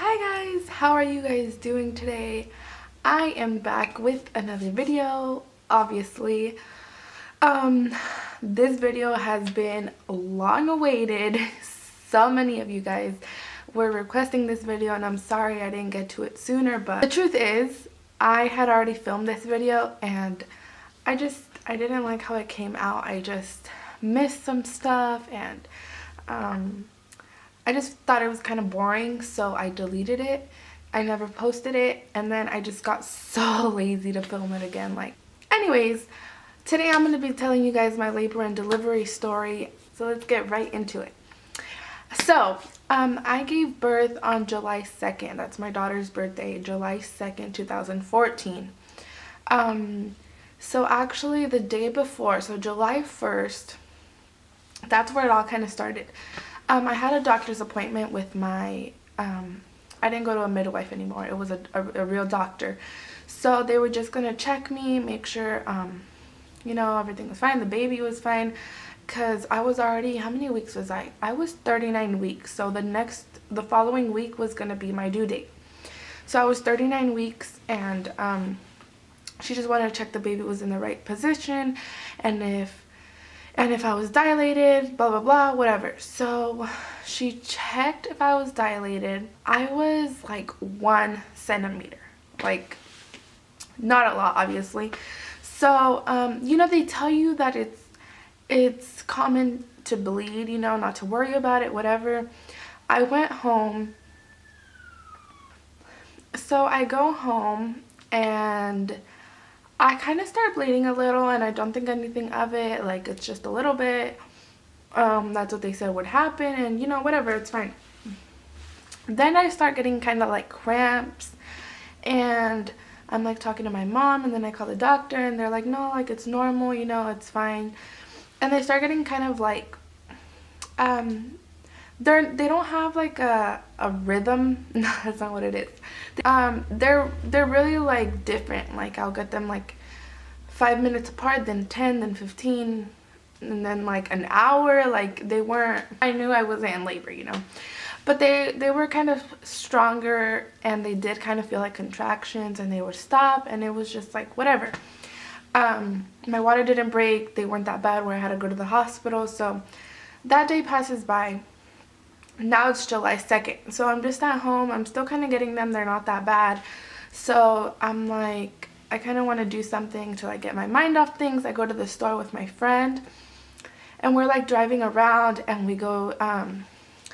Hi guys, how are you guys doing today? I am back with another video, obviously. Um, this video has been long awaited. So many of you guys were requesting this video and I'm sorry I didn't get to it sooner, but the truth is I had already filmed this video and I didn't like how it came out. I just missed some stuff and I just thought it was kind of boring, so I deleted it. I never posted it, and then I just got so lazy to film it again. Anyways, today I'm going to be telling you guys my labor and delivery story, so let's get right into it. So, I gave birth on July 2nd. That's my daughter's birthday, July 2nd, 2014. So actually the day before, so July 1st, that's where it all kind of started. I had a doctor's appointment with my, I didn't go to a midwife anymore. It was a real doctor. So they were just going to check me, make sure, you know, everything was fine. The baby was fine. Because I was already, how many weeks was I? I was 39 weeks. So the following week was going to be my due date. So I was 39 weeks and she just wanted to check the baby was in the right position and if I was dilated, blah, blah, blah, whatever. So she checked if I was dilated. I was like 1 centimeter, like not a lot, obviously. So, you know, they tell you that it's common to bleed, you know, not to worry about it, whatever. I went home. So I go home and I kind of start bleeding a little and I don't think anything of it, like it's just a little bit. That's what they said would happen and you know, whatever, it's fine. Then I start getting kind of like cramps and I'm like talking to my mom and then I call the doctor and they're like, no, like it's normal, you know, it's fine. And they start getting kind of like, they don't have like a rhythm. No, that's not what it is. They're really like different. Like I'll get them like 5 minutes apart, then 10, then 15, and then like an hour. Like they weren't, I knew I wasn't in labor, you know, but they were kind of stronger and they did kind of feel like contractions and they would stop and it was just like whatever. My water didn't break. They weren't that bad where I had to go to the hospital. So that day passes by. Now it's July 2nd. So I'm just at home. I'm still kind of getting them. They're not that bad. So I'm like, I kind of want to do something to like get my mind off things. I go to the store with my friend and we're like driving around and we go,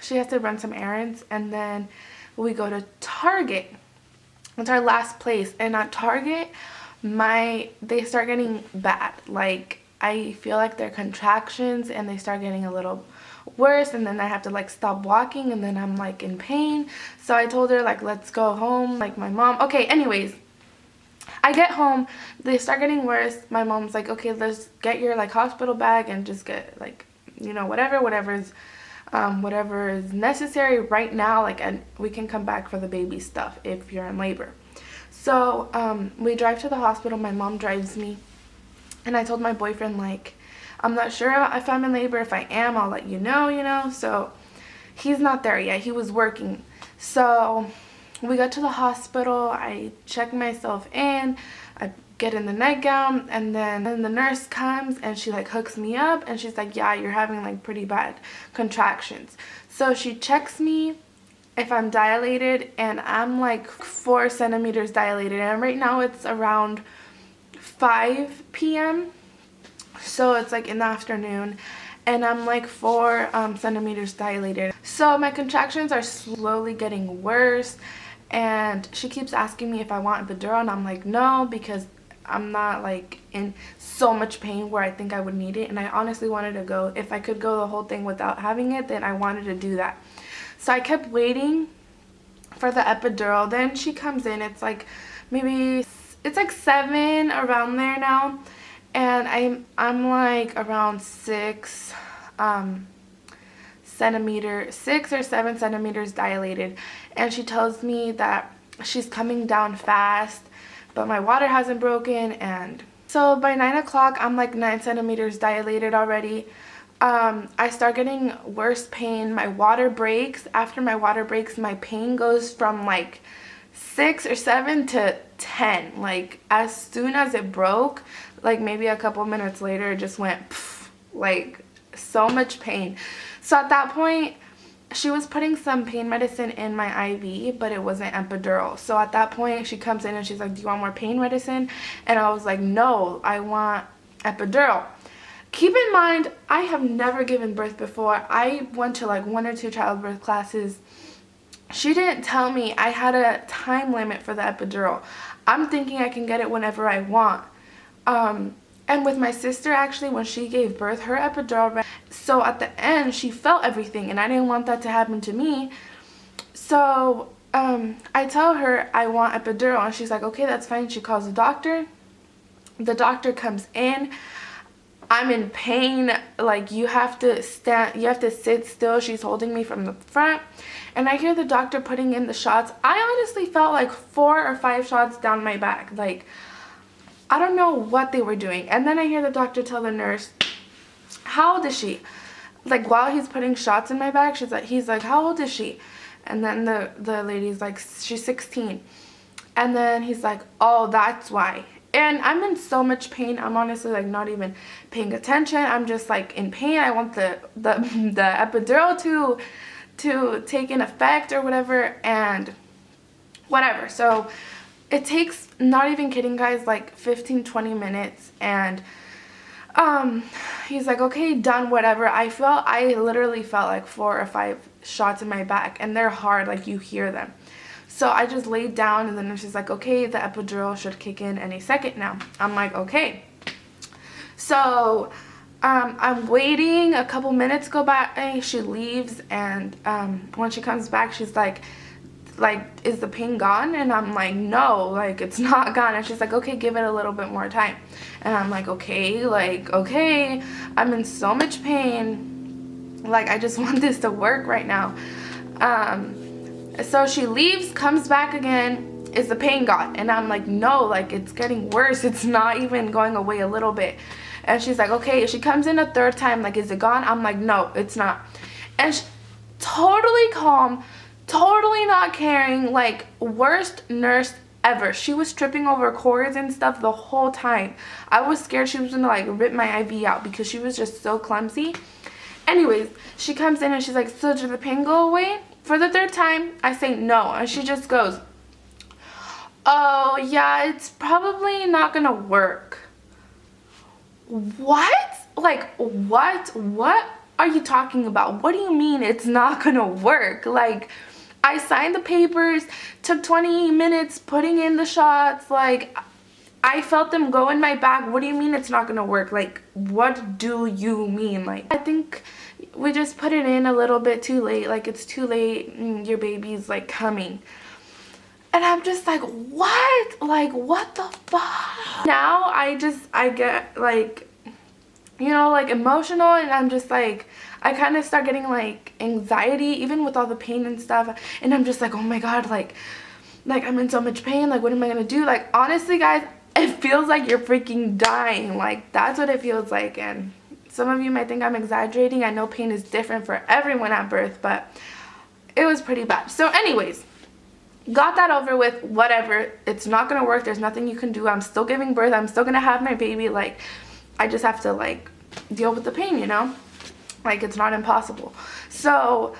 she has to run some errands and then we go to Target. It's our last place. And at Target, they start getting bad. Like I feel like they're contractions and they start getting a little worse and then I have to like stop walking and then I'm like in pain. So I told her like let's go home, like my mom. Okay, anyways, I get home, they start getting worse. My mom's like, okay, let's get your like hospital bag and just get like, you know, whatever is necessary right now, like, and we can come back for the baby stuff if you're in labor. So we drive to the hospital. My mom drives me and I told my boyfriend like, I'm not sure if I'm in labor. If I am, I'll let you know, you know. So he's not there yet. He was working. So we got to the hospital. I check myself in. I get in the nightgown and then the nurse comes and she like hooks me up and she's like, yeah, you're having like pretty bad contractions. So she checks me if I'm dilated and I'm like 4 centimeters dilated and right now it's around 5 p.m. So it's like in the afternoon and I'm like 4 centimeters dilated. So my contractions are slowly getting worse and she keeps asking me if I want epidural and I'm like no, because I'm not like in so much pain where I think I would need it, and I honestly wanted to go, if I could go the whole thing without having it, then I wanted to do that. So I kept waiting for the epidural. Then she comes in. It's like maybe it's like 7 around there now and I'm like around 6 or 7 centimeters dilated and she tells me that she's coming down fast but my water hasn't broken. And so by 9 o'clock I'm like 9 centimeters dilated already. I start getting worse pain. My water breaks. After my water breaks, my pain goes from like 6 or 7 to 10. Like as soon as it broke, like maybe a couple minutes later, it just went pff, like so much pain. So at that point, she was putting some pain medicine in my IV, but it wasn't epidural. So at that point, she comes in and she's like, do you want more pain medicine? And I was like, no, I want epidural. Keep in mind, I have never given birth before. I went to like 1 or 2 childbirth classes. She didn't tell me I had a time limit for the epidural. I'm thinking I can get it whenever I want. And with my sister, actually, when she gave birth, her epidural, so at the end, she felt everything, and I didn't want that to happen to me. So I tell her I want epidural, and she's like, okay, that's fine. She calls the doctor. The doctor comes in. I'm in pain. Like, you have to sit still. She's holding me from the front. And I hear the doctor putting in the shots. I honestly felt like 4 or 5 shots down my back. Like, I don't know what they were doing. And then I hear the doctor tell the nurse, how old is she? Like, while he's putting shots in my back, he's like, how old is she? And then the lady's like, she's 16. And then he's like, oh, that's why. And I'm in so much pain. I'm honestly like not even paying attention. I'm just like in pain. I want the epidural to take in effect or whatever, and whatever. So it takes, not even kidding guys, like 15-20 minutes, and he's like, okay, done, whatever. I literally felt like 4 or 5 shots in my back, and they're hard, like you hear them. So I just laid down, and the nurse is like, okay, the epidural should kick in any second now. I'm like, okay. So I'm waiting. A couple minutes go by. She leaves, and when she comes back, she's like, is the pain gone? And I'm like, no, like, it's not gone. And she's like, okay, give it a little bit more time. And I'm like, okay, I'm in so much pain. Like, I just want this to work right now. So she leaves, comes back again. Is the pain gone? And I'm like, no, like, it's getting worse. It's not even going away a little bit. And she's like, okay. She comes in a 3rd time, like, is it gone? I'm like, no, it's not. And totally calm, totally not caring, like, worst nurse ever. She was tripping over cords and stuff the whole time. I was scared she was gonna like rip my IV out because she was just so clumsy. Anyways, she comes in and she's like, so did the pain go away? For the 3rd time, I say no, and she just goes, oh yeah, it's probably not gonna work. What? Like, what are you talking about? What do you mean it's not gonna work? Like, I signed the papers, took 20 minutes putting in the shots, like, I felt them go in my back. What do you mean it's not gonna work? Like, what do you mean? Like, I think we just put it in a little bit too late. Like, it's too late, your baby's like coming. And I'm just like, what? Like, what the fuck? Now I get like, you know, like emotional, and I'm just like, I kind of start getting like anxiety even with all the pain and stuff, and I'm just like, oh my god, like I'm in so much pain, like what am I gonna do? Like, honestly guys, it feels like you're freaking dying. Like, that's what it feels like. And some of you might think I'm exaggerating. I know pain is different for everyone at birth, but it was pretty bad. So anyways, got that over with, whatever. It's not gonna work. There's nothing you can do. I'm still giving birth. I'm still gonna have my baby. Like, I just have to like deal with the pain, you know? Like, it's not impossible. So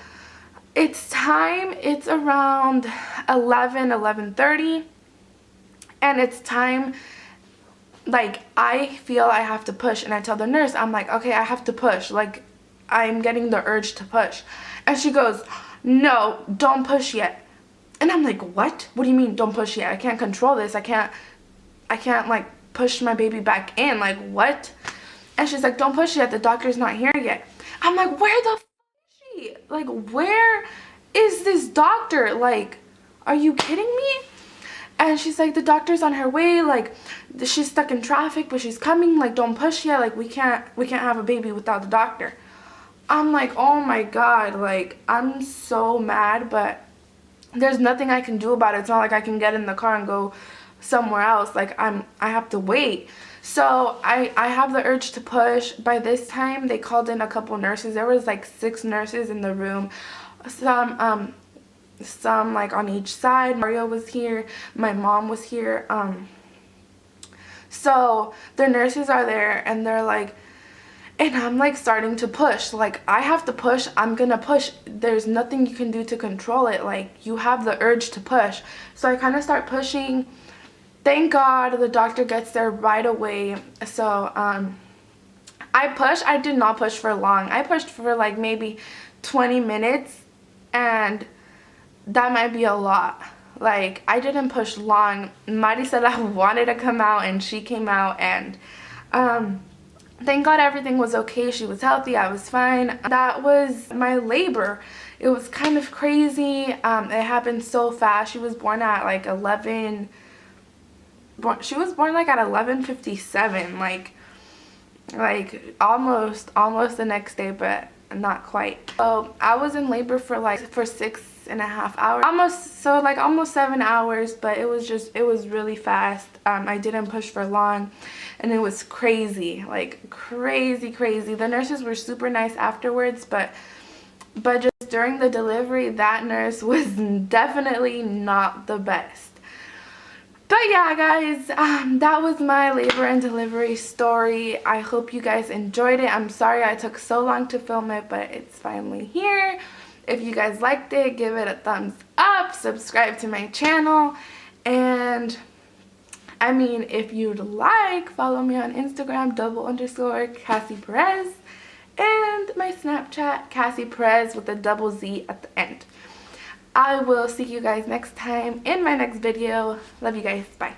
it's time. It's around 11:30, and it's time. Like, I feel I have to push, and I tell the nurse, I'm like, okay, I have to push. Like, I'm getting the urge to push. And she goes, no, don't push yet. And I'm like, what? What do you mean don't push yet? I can't control this. I can't like push my baby back in. Like, what? And she's like, don't push yet. The doctor's not here yet. I'm like, where the f is she? Like, where is this doctor? Like, are you kidding me? And she's like, the doctor's on her way. Like, she's stuck in traffic, but she's coming. Like, don't push yet. Like, we can't have a baby without the doctor. I'm like, oh my god. Like, I'm so mad, but there's nothing I can do about it. It's not like I can get in the car and go somewhere else. Like I have to wait. So I have the urge to push. By this time they called in a couple nurses. There was like 6 nurses in the room. Some like on each side. Mario was here, my mom was here. So the nurses are there and they're like, and I'm like starting to push. Like, I have to push. I'm gonna push. There's nothing you can do to control it. Like, you have the urge to push. So I kind of start pushing. Thank God the doctor gets there right away. So I push. I did not push for long. I pushed for like maybe 20 minutes, and that might be a lot. Like, I didn't push long. Mari said I wanted to come out, and she came out, and thank God everything was okay. She was healthy. I was fine. That was my labor. It was kind of crazy. It happened so fast. She was born at like 11. She was born like at 11:57. Like almost the next day, but not quite. So I was in labor for 6.5 hours. Almost 7 hours, but it was really fast. I didn't push for long, and it was crazy, like crazy. The nurses were super nice afterwards, but just during the delivery, that nurse was definitely not the best. But yeah, guys, that was my labor and delivery story. I hope you guys enjoyed it. I'm sorry I took so long to film it, but it's finally here. If you guys liked it, give it a thumbs up, subscribe to my channel, and I mean, if you'd like, follow me on Instagram, _Cassie Perez, and my Snapchat, Cassie Perez with a double Z at the end. I will see you guys next time in my next video. Love you guys. Bye.